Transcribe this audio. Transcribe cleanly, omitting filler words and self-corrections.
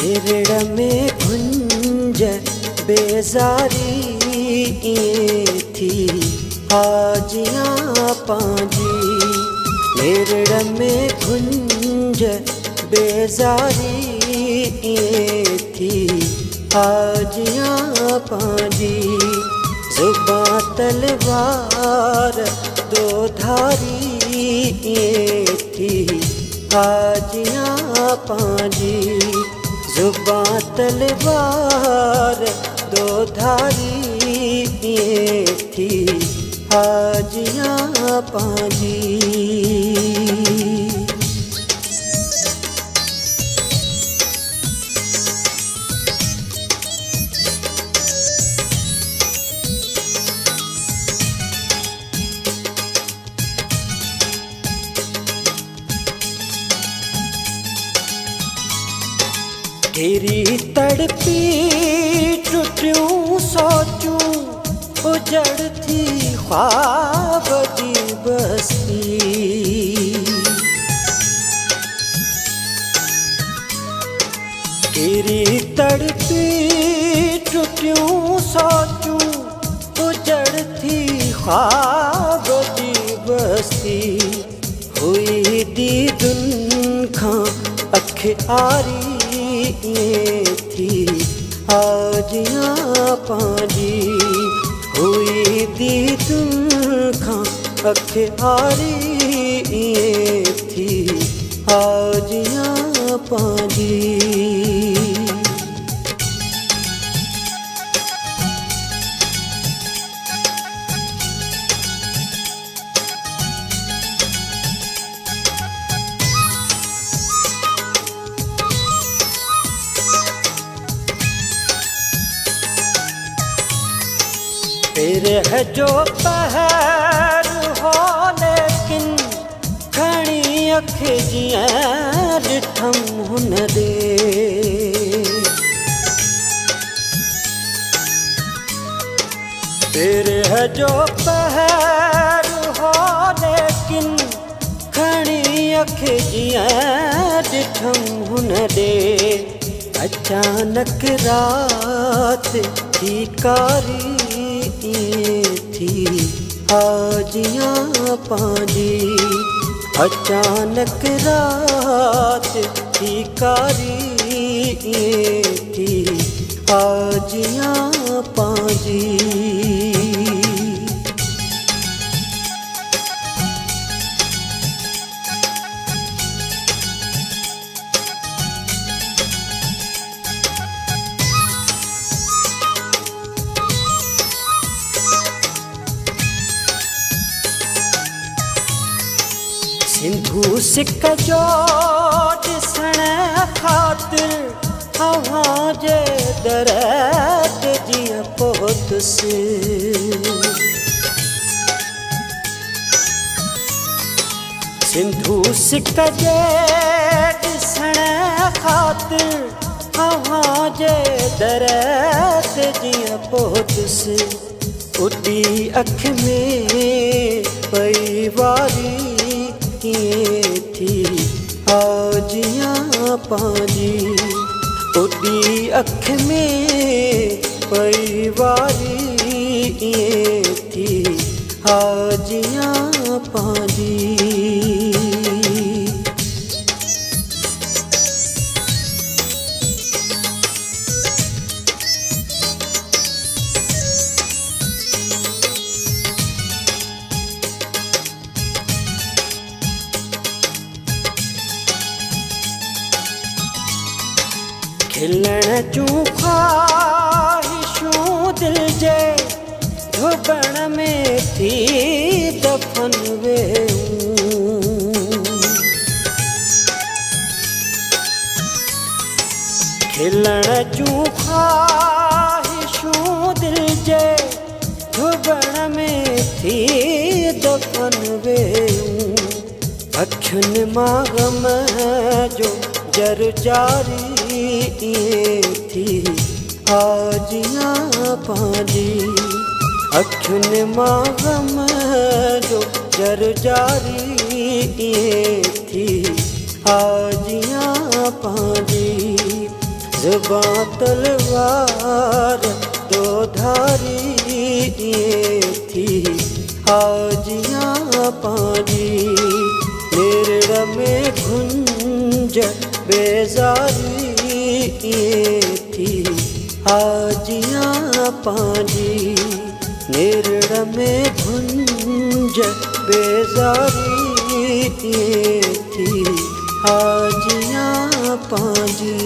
हिरड़ में गुंज बेजारी थी आजियाँ पांजी। हिरड़ में गुंज बेजारी थी आजियाँ पांजी। जुबां तलवार दो धारी थी आजियाँ पांजी। जुबां तलवार दो धारी थी आजियाँ पांजी। तेरी तड़पी टुटियूं सोचूं उजड़ थी ख्वाब दी बस्ती। तेरी तड़पी टुटियूं सोचूं उजड़ थी ख्वाब दी बस्ती। हुई दीदुन खां अख आरी थी आजियाँ पांजी। हुई दीदुन खां अख आरी थी आजियाँ पांजी। फिर है जो पहर हो लेकिन घणी अख जियां ॾिठम हुन दे। फिर है जो पहर हो लेकिन घणी अख जियां ॾिठम हुन दे। अचानक रात थी कारी थी आजियाँ पांजी। अचानक रात थी कारी थी आजियाँ पांजी। सिंधु सिक जो ॾिसण ख़ातिर अव्हां जे दर ते जीअं पहुतुसि। सिंधु सिक जे ॾिसण ख़ातिर अव्हां जे दर ते जीअं पहुतुसि। उॾी अख में पई वारी थी आजियाँ पांजी। उॾी अख में पई वारी थी आजियाँ पांजी। खिलण जूं ख्वाहिशूं दिल जे धुबण में थी दफन वेहूं। खिलण जूं ख्वाहिशूं दिल जे धुबण में थी दफन वेहूं। अखियुनि मां ग़म जो जर जारी थी आजियाँ पांजी। अखियुनि मां ग़म जो जर जारी थी आजियाँ पांजी। जुबां तलवार दो धारी थी हाजियाँ पाजी नेरड़ में गुंज बेजारी थी हाजियाँ पाजी नेरड़ में गुंज बेजारी थी हाजियाँ पाजी।